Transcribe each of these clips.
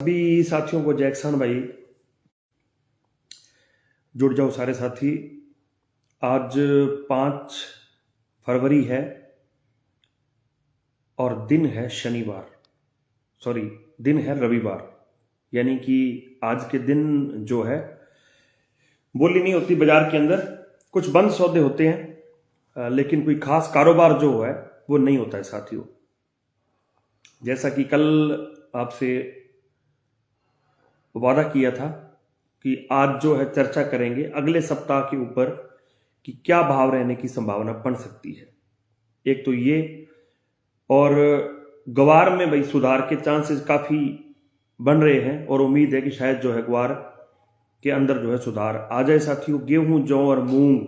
सभी साथियों को जैक्सन भाई, जुड़ जाओ सारे साथी। आज 5 फरवरी है और दिन है शनिवार, सॉरी दिन है रविवार। यानी कि आज के दिन जो है बोली नहीं होती बाजार के अंदर, कुछ बंद सौदे होते हैं लेकिन कोई खास कारोबार जो है वो नहीं होता है साथियों। जैसा कि कल आपसे वादा किया था कि आज जो है चर्चा करेंगे अगले सप्ताह के ऊपर कि क्या भाव रहने की संभावना बन सकती है। एक तो ये, और ग्वार में भाई सुधार के चांसेस काफ़ी बन रहे हैं और उम्मीद है कि शायद जो है ग्वार के अंदर जो है सुधार आ जाए साथियों। गेहूं, जौ और मूंग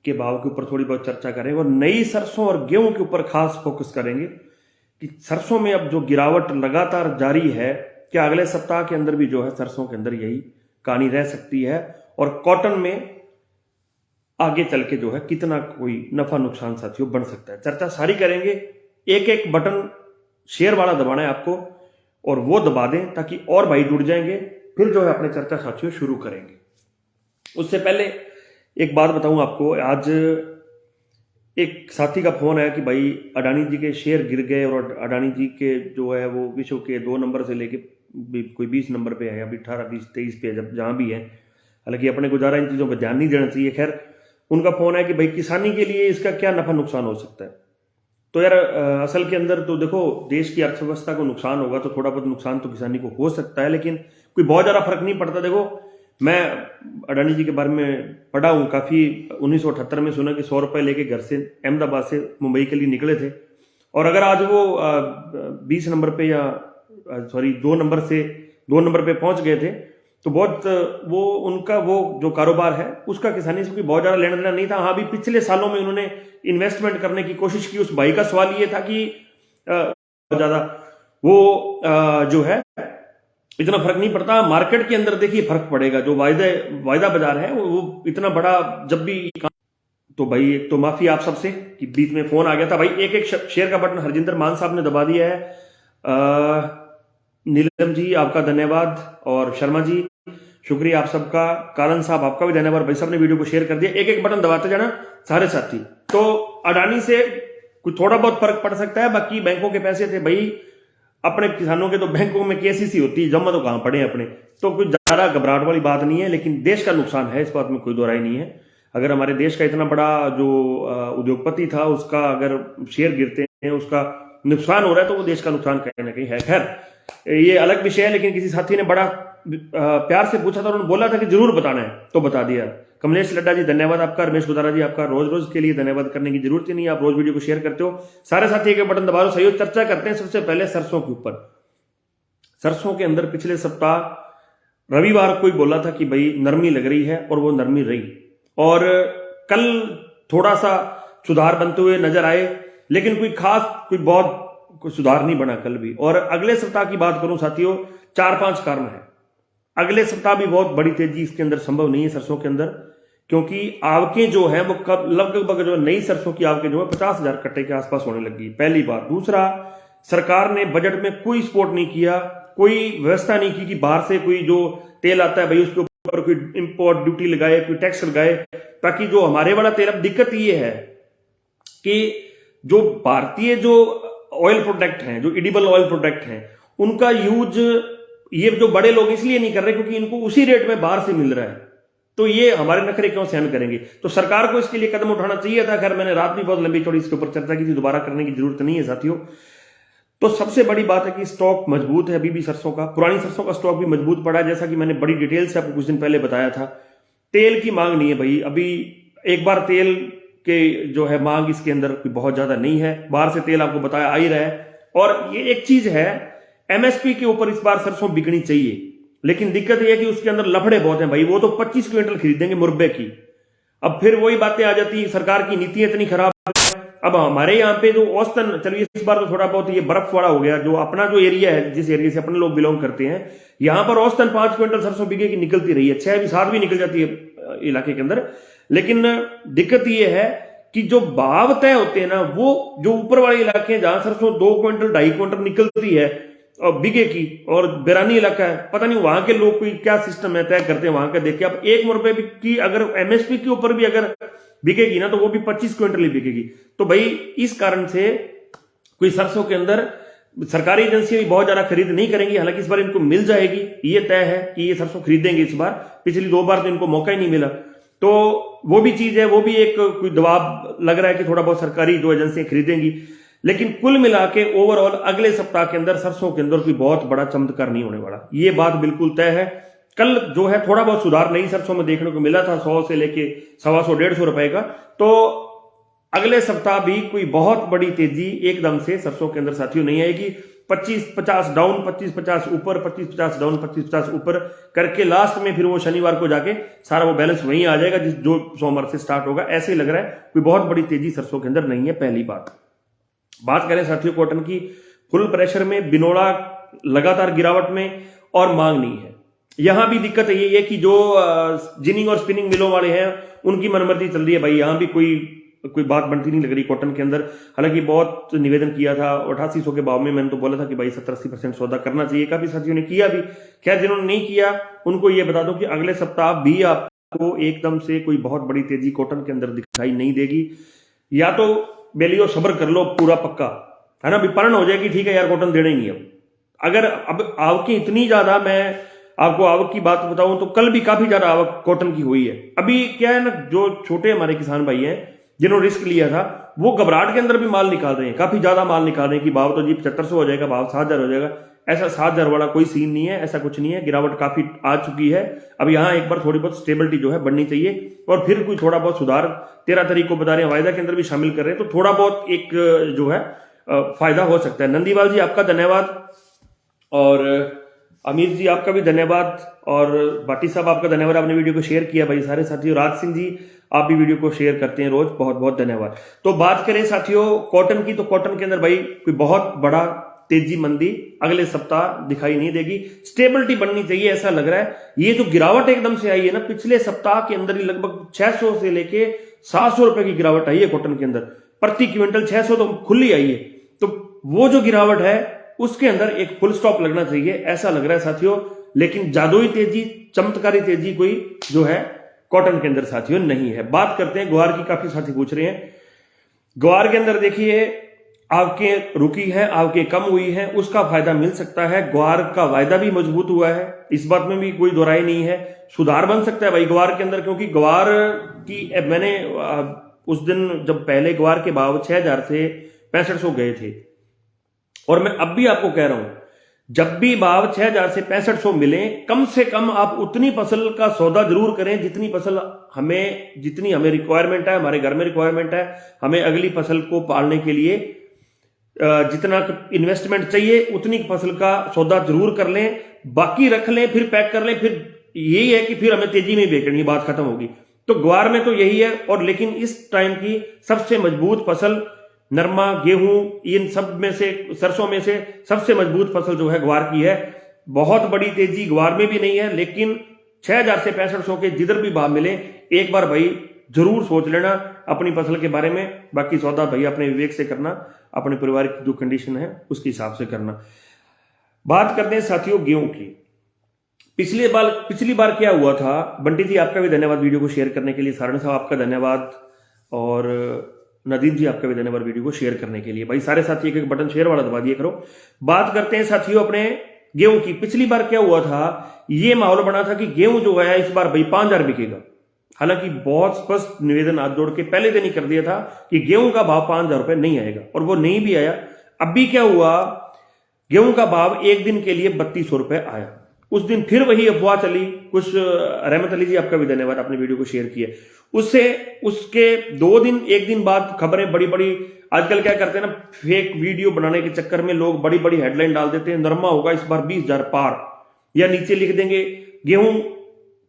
के भाव के ऊपर थोड़ी बहुत चर्चा करेंगे और नई सरसों और गेहूं के ऊपर खास फोकस करेंगे कि सरसों में अब जो गिरावट लगातार जारी है, क्या अगले सप्ताह के अंदर भी जो है सरसों के अंदर यही कहानी रह सकती है, और कॉटन में आगे चल के जो है कितना कोई नफा नुकसान साथियों बन सकता है। चर्चा सारी करेंगे। एक एक बटन शेयर वाला दबाना है आपको और वो दबा दें ताकि और भाई जुड़ जाएंगे, फिर जो है अपने चर्चा साथियों शुरू करेंगे। उससे पहले एक बात बताऊं आपको, आज एक साथी का फोन आया कि भाई अडानी जी के शेयर गिर गए और अडानी जी के जो है वो विश्व के 2 नंबर से लेके कोई 20 नंबर पे है, अभी 18, 20, 23 पे जब जहां भी है। हालांकि अपने को ज़्यादा इन चीज़ों पर ध्यान नहीं देना चाहिए। खैर, उनका फोन है कि भाई किसानी के लिए इसका क्या नफा नुकसान हो सकता है। तो यार असल के अंदर तो देखो, देश की अर्थव्यवस्था को नुकसान होगा तो थोड़ा बहुत नुकसान तो किसानी को हो सकता है, लेकिन कोई बहुत ज़्यादा फर्क नहीं पड़ता। देखो, मैं अडानी जी के बारे में पढ़ा हूँ काफ़ी। 1978 में सुना कि 100 रुपये लेके घर से अहमदाबाद से मुंबई के लिए निकले थे, और अगर आज वो 20 नंबर पे या सॉरी 2 नंबर पे पहुंच गए थे तो बहुत वो उनका वो जो कारोबार है उसका किसानी से कोई बहुत ज़्यादा लेना देना नहीं था। हाँ, भी पिछले सालों में उन्होंने इन्वेस्टमेंट करने की कोशिश की। उस भाई का सवाल ये था कि ज़्यादा वो जो है इतना फर्क नहीं पड़ता। मार्केट के अंदर देखिए फर्क पड़ेगा। जो वायदा बाजार है वो इतना बड़ा जब भी, तो भाई एक तो माफी आप सबसे कि बीच में फोन आ गया था। भाई एक एक शेयर का बटन हरजिंदर मान साहब ने दबा दिया है। नीलम जी आपका धन्यवाद, और शर्मा जी शुक्रिया आप सबका। कालन साहब आपका भी धन्यवाद, भाई साहब ने वीडियो को शेयर कर दिया। एक एक बटन दबाते जाना सारे साथी। तो अडानी से कुछ थोड़ा बहुत फर्क पड़ सकता है, बाकी बैंकों के पैसे थे भाई अपने किसानों के, तो बैंकों में केसीसी होती है, जमा तो कहां पड़े अपने, तो कुछ ज्यादा घबराहट वाली बात नहीं है। लेकिन देश का नुकसान है, इस बात में कोई दो राय नहीं है। अगर हमारे देश का इतना बड़ा जो उद्योगपति था उसका अगर शेयर गिरते हैं, उसका नुकसान हो रहा है, तो वो देश का नुकसान कहीं ना कहीं है। खैर, ये अलग विषय है। लेकिन किसी साथी ने बड़ा प्यार से पूछा था, उन्होंने बोला था कि जरूर बताना है, तो बता दिया। कमलेश लड्डा जी धन्यवाद आपका। रमेश गुदारा जी आपका रोज रोज के लिए धन्यवाद करने की जरूरत ही नहीं, आप रोज वीडियो को शेयर करते हो। सारे साथी एक बटन दबा दो। सहयोग चर्चा करते हैं सबसे पहले सरसों के ऊपर। सरसों के अंदर पिछले सप्ताह रविवार को ही बोला था कि भाई नरमी लग रही है, और वो नरमी रही, और कल थोड़ा सा सुधार बनते हुए नजर आए, लेकिन कोई बहुत सुधार नहीं बना कल भी। और अगले सप्ताह की बात करूं साथियों, 4-5 कारण है। अगले सप्ताह भी बहुत बड़ी तेजी इसके अंदर संभव नहीं है सरसों के अंदर, क्योंकि आवकें जो है वो लगभग जो नई सरसों की आवकें जो है 50,000 कट्टे के आसपास होने लगी, पहली बात। दूसरा, सरकार ने बजट में कोई सपोर्ट नहीं किया, कोई व्यवस्था नहीं की कि बाहर से कोई जो तेल आता है भाई उसके ऊपर कोई इंपोर्ट ड्यूटी लगाए, कोई टैक्स लगाए, ताकि जो हमारे वाला तेल। अब दिक्कत ये है कि जो भारतीय जो ऑयल प्रोडक्ट हैं, जो एडिबल ऑयल प्रोडक्ट हैं, उनका यूज ये जो बड़े लोग इसलिए नहीं कर रहे क्योंकि इनको उसी रेट में बाहर से मिल रहा है। तो ये हमारे नखरे क्यों सहन करेंगे? तो सरकार को इसके लिए कदम उठाना चाहिए था। खैर, मैंने रात भी बहुत लंबी चौड़ी इसके ऊपर चर्चा की थी, दोबारा करने की जरूरत नहीं है साथियों। तो सबसे बड़ी बात है कि स्टॉक मजबूत है अभी भी सरसों का। पुरानी सरसों का स्टॉक भी मजबूत पड़ा है, जैसा कि मैंने बड़ी डिटेल से आपको कुछ दिन पहले बताया था। तेल की मांग नहीं है भाई, अभी एक बार तेल के जो है मांग इसके अंदर बहुत ज्यादा नहीं है। बाहर से तेल आपको बताया आ ही रहा है। और ये एक चीज है, एमएसपी के ऊपर इस बार सरसों बिकनी चाहिए, लेकिन दिक्कत यह है कि उसके अंदर लफड़े बहुत हैं भाई। वो तो 25 क्विंटल खरीदेंगे मुरब्बे की। अब फिर वही बातें आ जाती है, सरकार की नीतियां इतनी खराब है। अब हमारे यहाँ पे जो औसतन, चलिए इस बार तो थोड़ा बहुत ये बर्फ वाला हो गया, जो अपना जो एरिया है, जिस एरिया से अपने लोग बिलोंग करते हैं, यहां पर औसतन 5 क्विंटल सरसों बिके की निकलती रही है। 6 भी 7 भी निकल जाती है इलाके के अंदर। लेकिन दिक्कत ये है कि जो भाव तय होते हैं ना, वो जो ऊपर वाले इलाके हैं जहां सरसों 2 क्विंटल 2.5 क्विंटल निकलती है, और बीघे की, और बैरानी इलाका है, पता नहीं वहां के लोग कोई क्या सिस्टम है तय करते हैं वहां का। देखिए अब 1 रुपए की अगर एमएसपी के ऊपर भी अगर बिकेगी ना तो वो भी 25 क्विंटल ही बिकेगी। तो भाई इस कारण से कोई सरसों के अंदर सरकारी एजेंसियां भी बहुत ज्यादा खरीद नहीं करेंगी। हालांकि इस बार इनको मिल जाएगी, ये तय है कि ये सरसों खरीदेंगे इस बार। पिछली 2 बार तो इनको मौका ही नहीं मिला, तो वो भी चीज है, वो भी एक कोई दबाव लग रहा है कि थोड़ा बहुत सरकारी जो एजेंसियां खरीदेंगी। लेकिन कुल मिला के ओवरऑल अगले सप्ताह के अंदर सरसों के अंदर कोई बहुत बड़ा चमत्कार नहीं होने वाला, ये बात बिल्कुल तय है। कल जो है थोड़ा बहुत सुधार नई सरसों में देखने को मिला था, 100 से लेके 125-150 रुपए का। तो अगले सप्ताह भी कोई बहुत बड़ी तेजी एकदम से सरसों के अंदर साथियों नहीं आएगी। 25-50 डाउन, 25-50 ऊपर, 25-50 डाउन, 25-50 ऊपर करके लास्ट में फिर वो शनिवार को जाके सारा वो बैलेंस वहीं आ जाएगा जो सोमवार से स्टार्ट होगा। ऐसे ही लग रहा है, कोई बहुत बड़ी तेजी सरसों के अंदर नहीं है। पहली बात करें साथियों कॉटन की, फुल प्रेशर में बिनोड़ा लगातार गिरावट में और मांग नहीं है। यहां भी दिक्कत ये है कि जो जिनिंग और स्पिनिंग मिलों वाले हैं उनकी मनमर्जी चल रही है भाई, यहां भी कोई बात बनती नहीं लग रही कॉटन के अंदर। हालांकि बहुत निवेदन किया था 8800 के भाव में, मैंने तो बोला था कि भाई 70-80% सौदा करना चाहिए, काफी साथियों ने किया भी। खैर जिन्होंने नहीं किया उनको ये बता दो कि अगले सप्ताह भी आपको एकदम से कोई बहुत बड़ी तेजी कॉटन के अंदर दिखाई नहीं देगी। या तो बेलियो सब्र कर लो पूरा पक्का, है ना, विपणन हो जाएगी, ठीक है यार कॉटन देना ही नहीं। अब अगर अब आवक इतनी ज्यादा, मैं आपको आवक की बात बताऊं तो कल भी काफी ज्यादा आवक कॉटन की हुई है। अभी क्या है ना, जो छोटे हमारे किसान भाई हैं जिन्होंने रिस्क लिया था वो घबराहट के अंदर भी माल निकाल रहे हैं, काफी ज्यादा माल निकाल रहे हैं कि भाव तो जी 7500 हो जाएगा, भाव 7000 हो जाएगा। ऐसा 7000 वाला कोई सीन नहीं है, ऐसा कुछ नहीं है। गिरावट काफी आ चुकी है, अब यहाँ एक बार थोड़ी बहुत स्टेबिलिटी जो है बढ़नी चाहिए और फिर कोई थोड़ा बहुत सुधार 13 तारीख को बता रहे हैं, वायदा के अंदर भी शामिल कर रहे हैं, तो थोड़ा बहुत एक जो है फायदा हो सकता है। नंदीवाल जी आपका धन्यवाद, और अमीर जी आपका भी धन्यवाद, और भाटी साहब आपका धन्यवाद, आपने वीडियो को शेयर किया भाई सारे साथियों। राज सिंह जी आप भी वीडियो को शेयर करते हैं रोज, बहुत बहुत धन्यवाद। तो बात करें साथियों कॉटन की, तो कॉटन के अंदर भाई कोई बहुत बड़ा तेजी मंदी अगले सप्ताह दिखाई नहीं देगी, स्टेबिलिटी बननी चाहिए ऐसा लग रहा है। ये जो गिरावट एकदम से आई है ना, पिछले सप्ताह के अंदर ही लगभग 600 से लेके 700 रुपए की गिरावट आई है कॉटन के अंदर, प्रति क्विंटल 600 तो खुली आई है। तो वो जो गिरावट है उसके अंदर एक फुल स्टॉप लगना चाहिए ऐसा लग रहा है साथियों। लेकिन जादुई तेजी, चमत्कारी तेजी कोई जो है कॉटन के अंदर साथियों नहीं है। बात करते हैं ग्वार की, काफी साथी पूछ रहे हैं। ग्वार के अंदर देखिए आपके रुकी है, आपके कम हुई है, उसका फायदा मिल सकता है। ग्वार का वायदा भी मजबूत हुआ है, इस बात में भी कोई दोहराई नहीं है। सुधार बन सकता है भाई ग्वार के अंदर, क्योंकि ग्वार की मैंने उस दिन जब पहले ग्वार के भाव 6000 से 6500 गए थे, और मैं अब भी आपको कह रहा हूं जब भी भाव 6000 से 6500 मिले, कम से कम आप उतनी फसल का सौदा जरूर करें जितनी फसल जितनी हमें रिक्वायरमेंट है, हमारे घर में रिक्वायरमेंट है, हमें अगली फसल को पालने के लिए जितना इन्वेस्टमेंट चाहिए उतनी फसल का सौदा जरूर कर लें, बाकी रख लें, फिर पैक कर लें। फिर यही है कि फिर हमें तेजी में बेचनी, बात खत्म होगी। तो ग्वार में तो यही है। और लेकिन इस टाइम की सबसे मजबूत फसल नरमा, गेहूं, इन सब में से, सरसों में से सबसे मजबूत फसल जो है ग्वार की है। बहुत बड़ी तेजी ग्वार में भी नहीं है, लेकिन 6000 से 6500 के जिधर भी भाव मिले एक बार भाई जरूर सोच लेना अपनी फसल के बारे में। बाकी सौदा भाई अपने विवेक से करना, अपने परिवार की जो कंडीशन है उसके हिसाब से करना। बात करते हैं साथियों गेहूं की। पिछली बार क्या हुआ था, बंटी जी आपका भी धन्यवाद वीडियो को शेयर करने के लिए, सारण साहब आपका धन्यवाद, और नदीम जी आपका भी धन्यवाद वीडियो को शेयर करने के लिए। भाई सारे साथी एक एक बटन शेयर वाला दबा दिया करो। बात करते हैं साथियों अपने गेहूं की। पिछली बार क्या हुआ था, ये माहौल बना था कि गेहूं जो है इस बार भाई 5000 बिकेगा। हालांकि बहुत स्पष्ट निवेदन हाथ जोड़ के पहले दिन ही कर दिया था कि गेहूं का भाव 5000 रुपए नहीं आएगा, और वो नहीं भी आया। अब भी क्या हुआ, गेहूं का भाव एक दिन के लिए 3200 रुपए आया। उस दिन फिर वही अफवाह चली कुछ। रहमत अली जी आपका भी धन्यवाद, आपने वीडियो को शेयर किया। उसके 2 दिन, एक दिन बाद खबरें बड़ी बड़ी, आजकल क्या करते हैं ना, फेक वीडियो बनाने के चक्कर में लोग बड़ी बड़ी हेडलाइन डाल देते हैं, नरमा होगा इस बार 20,000 पार, या नीचे लिख देंगे गेहूं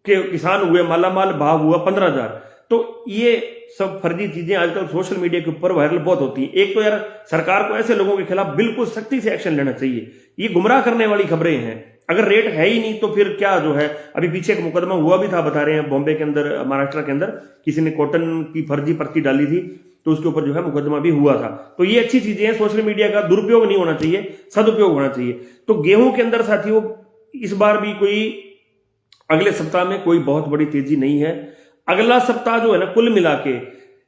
के किसान हुए मालामाल, भाव हुआ 15,000। तो ये सब फर्जी चीजें आजकल सोशल मीडिया के ऊपर वायरल बहुत होती है। एक तो यार सरकार को ऐसे लोगों के खिलाफ बिल्कुल सख्ती से एक्शन लेना चाहिए, ये गुमराह करने वाली खबरें हैं। अगर रेट है ही नहीं तो फिर क्या जो है, अभी पीछे एक मुकदमा हुआ भी था, बता रहे हैं बॉम्बे के अंदर, महाराष्ट्र के अंदर किसी ने कॉटन की फर्जी पर्ची डाली थी, तो उसके ऊपर जो है मुकदमा भी हुआ था। तो ये अच्छी चीजें हैं, सोशल मीडिया का दुरुपयोग नहीं होना चाहिए, सदुपयोग होना चाहिए। तो गेहूं के अंदर साथियों इस बार भी कोई अगले सप्ताह में कोई बहुत बड़ी तेजी नहीं है। अगला सप्ताह जो है ना कुल मिला के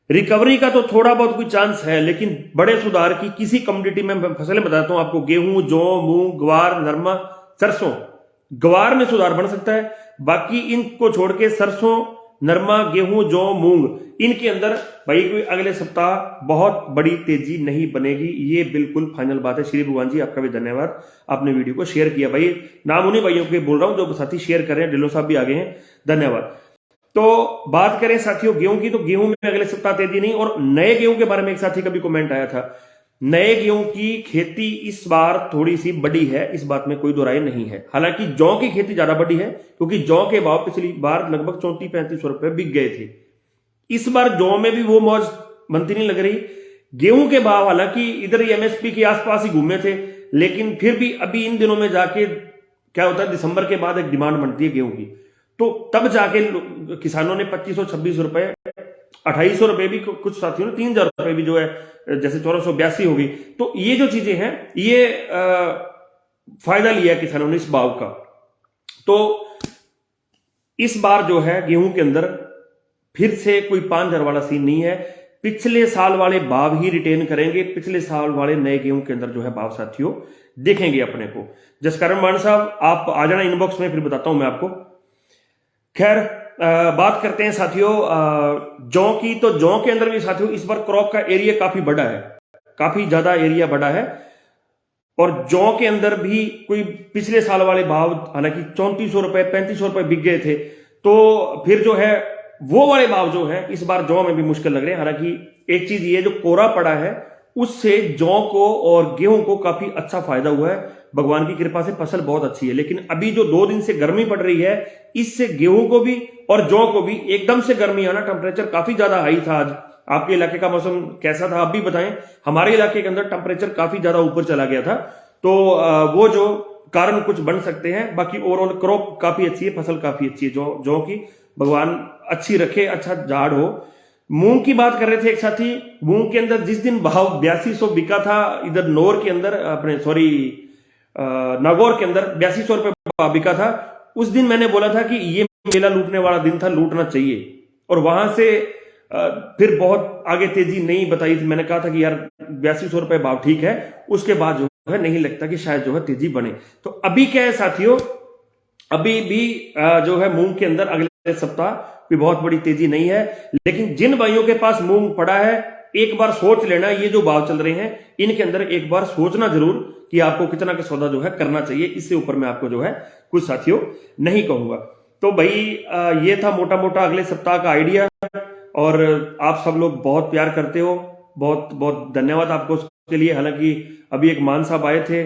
रिकवरी का तो थोड़ा बहुत कोई चांस है, लेकिन बड़े सुधार की किसी कमोडिटी में मैं फसलें बताता हूं आपको, गेहूं, जौ, मूंग, ग्वार, नरमा, सरसों। ग्वार में सुधार बन सकता है, बाकी इनको छोड़ के सरसों, नरमा, गेहूं, जौ, मूंग इनके अंदर भाई कोई अगले सप्ताह बहुत बड़ी तेजी नहीं बनेगी, ये बिल्कुल फाइनल बात है। श्री भगवान जी आपका भी धन्यवाद, आपने वीडियो को शेयर किया। भाई नाम उन्हीं भाइयों के बोल रहा हूं जो साथी शेयर कर रहे हैं, ढिल्लों साहब भी आगे हैं, धन्यवाद। तो बात करें साथियों गेहूं की, तो गेहूं में अगले सप्ताह तेजी नहीं। और नए गेहूं के बारे में एक साथी का भी कमेंट आया था, नए गेहूं की खेती इस बार थोड़ी सी बड़ी है, इस बात में कोई दो राय नहीं है। हालांकि जौ की खेती ज्यादा बड़ी है, क्योंकि जौ के भाव पिछली बार लगभग 34-35 रुपए बिक गए थे। इस बार जौ में भी वो मौज बनती नहीं लग रही। गेहूं के भाव हालांकि इधर ही एमएसपी के आसपास ही घूमे थे, लेकिन फिर भी अभी इन दिनों में जाके क्या होता है, दिसंबर के बाद एक डिमांड बनती है गेहूं की, तो तब जाके किसानों ने 2526 रुपए, 2800 रुपए भी, कुछ साथियों ने 3000 रुपए भी जो है, जैसे 1482 होगी। तो ये जो चीजें हैं ये फायदा लिया किसानों ने इस भाव का। तो इस बार जो है गेहूं के अंदर फिर से कोई 5000 वाला सीन नहीं है, पिछले साल वाले भाव ही रिटेन करेंगे। पिछले साल वाले नए गेहूं के अंदर जो है भाव साथियों देखेंगे अपने को। जसकरण मान साहब आप आ जाना इनबॉक्स में, फिर बताता हूं मैं आपको। खैर बात करते हैं साथियों जौ की। तो जौ के अंदर भी साथियों इस बार क्रॉप का एरिया काफी बड़ा है, काफी ज्यादा एरिया बड़ा है। और जौ के अंदर भी कोई पिछले साल वाले भाव, हालांकि 3400 रुपए 3500 रुपए बिक गए थे, तो फिर जो है वो वाले भाव जो है इस बार जौ में भी मुश्किल लग रहे हैं। हालांकि एक चीज ये जो कोरा पड़ा है उससे जौ को और गेहूं को काफी अच्छा फायदा हुआ है, भगवान की कृपा से फसल बहुत अच्छी है। लेकिन अभी जो 2 दिन से गर्मी पड़ रही है, इससे गेहूं को भी और जौ को भी एकदम से गर्मी आना, टेम्परेचर काफी ज्यादा हाई था आज। आपके इलाके का मौसम कैसा था आप भी बताएं। हमारे इलाके के अंदर टेम्परेचर काफी ज्यादा ऊपर चला गया था, तो वो जो कारण कुछ बन सकते हैं। बाकी ओवरऑल क्रॉप काफी अच्छी है, फसल काफी अच्छी है जौ की, भगवान अच्छी रखे, अच्छा झाड़ हो। मूंग की बात कर रहे थे एक साथी, मूंग के अंदर जिस दिन भाव 8200 बिका था, इधर नौर के अंदर अपने नागौर के अंदर 8200 रुपए भाव बिका था, उस दिन मैंने बोला था कि ये मेला लूटने वाला दिन था, लूटना चाहिए। और वहां से फिर बहुत आगे तेजी नहीं बताई थी, मैंने कहा था कि यार 8200 रुपए भाव ठीक है, उसके बाद जो है नहीं लगता कि शायद जो है तेजी बने। तो अभी क्या है साथियों, अभी भी जो है मूंग के अंदर अगले सप्ताह कोई बहुत बड़ी तेजी नहीं है। लेकिन जिन भाइयों के पास मूंग पड़ा है, एक बार सोच लेना, ये जो भाव चल रहे हैं इनके अंदर एक बार सोचना जरूर कि आपको कितना का सौदा जो है करना चाहिए। इससे ऊपर मैं आपको जो है कुछ साथियों नहीं कहूंगा। तो भाई ये था मोटा मोटा अगले सप्ताह का आइडिया, और आप सब लोग बहुत प्यार करते हो, बहुत बहुत धन्यवाद आपको उसके लिए। हालांकि अभी एक मान साहब आए थे,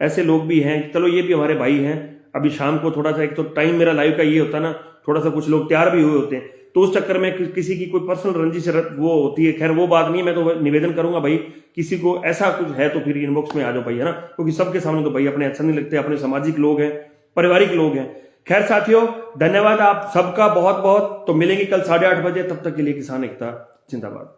ऐसे लोग भी हैं, चलो ये भी हमारे भाई हैं। अभी शाम को थोड़ा सा, एक तो टाइम मेरा लाइव का ये होता है ना, थोड़ा सा कुछ लोग तैयार भी हुए होते हैं, तो उस चक्कर में किसी की कोई पर्सनल रंजिश वो होती है। खैर वो बात नहीं है, मैं तो निवेदन करूंगा भाई किसी को ऐसा कुछ है तो फिर इनबॉक्स में आ जाओ भाई, है ना, क्योंकि सबके सामने तो भाई अपने अच्छा नहीं लगते, अपने सामाजिक लोग हैं, पारिवारिक लोग हैं। खैर साथियों धन्यवाद आप सबका बहुत बहुत। तो मिलेंगे कल 8:30 बजे, तब तक के लिए किसान एकता जिंदाबाद।